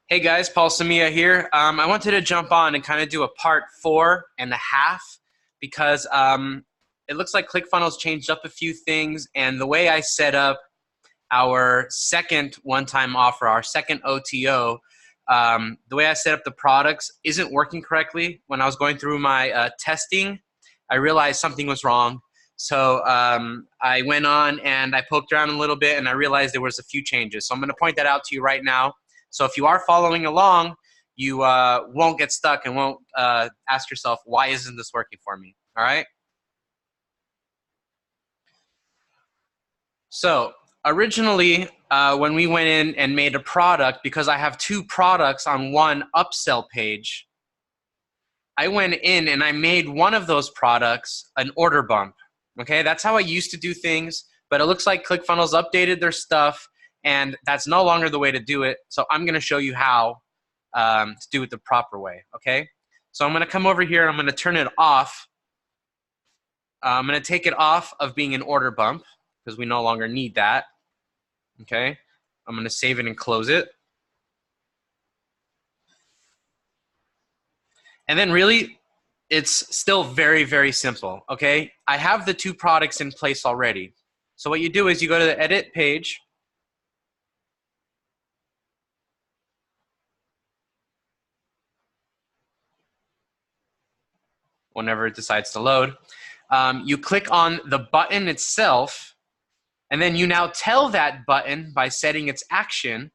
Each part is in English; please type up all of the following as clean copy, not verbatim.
Hey guys, Paul Samia here. I wanted to jump on and kind of do a part 4.5 because it looks like ClickFunnels changed up a few things, and the way I set up our second one-time offer, our second OTO, the way I set up the products isn't working correctly. When I was going through my testing, I realized something was wrong. So I went on and I poked around a little bit and I realized there was a few changes. So I'm going to point that out to you right now. So if you are following along, you won't get stuck and won't ask yourself, why isn't this working for me? All right? So originally, when we went in and made a product, because I have two products on one upsell page, I went in and I made one of those products an order bump. Okay, that's how I used to do things, but it looks like ClickFunnels updated their stuff, and that's no longer the way to do it. So I'm going to show you how to do it the proper way. Okay, so I'm going to come over here. I'm going to turn it off. I'm going to take it off of being an order bump because we no longer need that. Okay, I'm going to save it and close it. And then really, it's still very, very simple, okay? I have the two products in place already. So what you do is you go to the edit page. Whenever it decides to load. You click on the button itself, and then you now tell that button by setting its action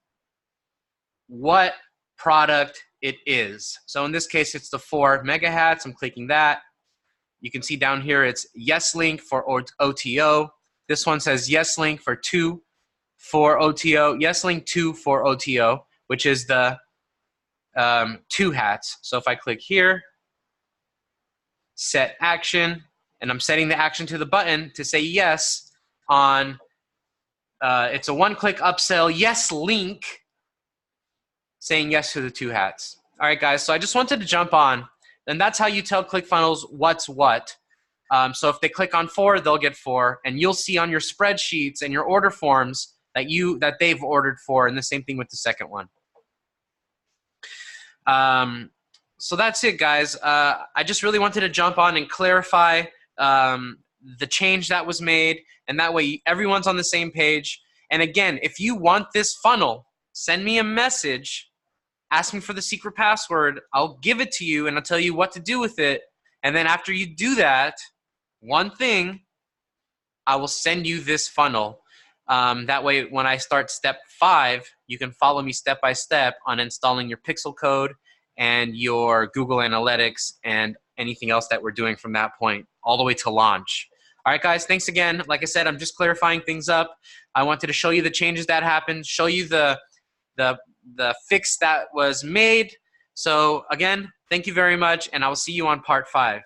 what product it is. So in this case, it's the 4 mega hats. I'm clicking that. You can see down here it's yes link for OTO. This one says yes link for 2 for OTO, yes link 2 for OTO, which is the 2 hats. So if I click here, set action, and I'm setting the action to the button to say yes on, it's a one-click upsell yes link, saying yes to the 2 hats. All right, guys, so I just wanted to jump on, and that's how you tell ClickFunnels what's what. So if they click on 4, they'll get 4, and you'll see on your spreadsheets and your order forms that they've ordered for, and the same thing with the second one. So that's it, guys. I just really wanted to jump on and clarify the change that was made, and that way everyone's on the same page. And again, if you want this funnel, send me a message, ask me for the secret password. I'll give it to you, and I'll tell you what to do with it. And then after you do that, one thing, I will send you this funnel. That way, when I start step 5, you can follow me step by step on installing your pixel code and your Google Analytics and anything else that we're doing from that point all the way to launch. All right, guys, thanks again. Like I said, I'm just clarifying things up. I wanted to show you the changes that happened, show you the fix that was made. So again, thank you very much, and I will see you on part 5.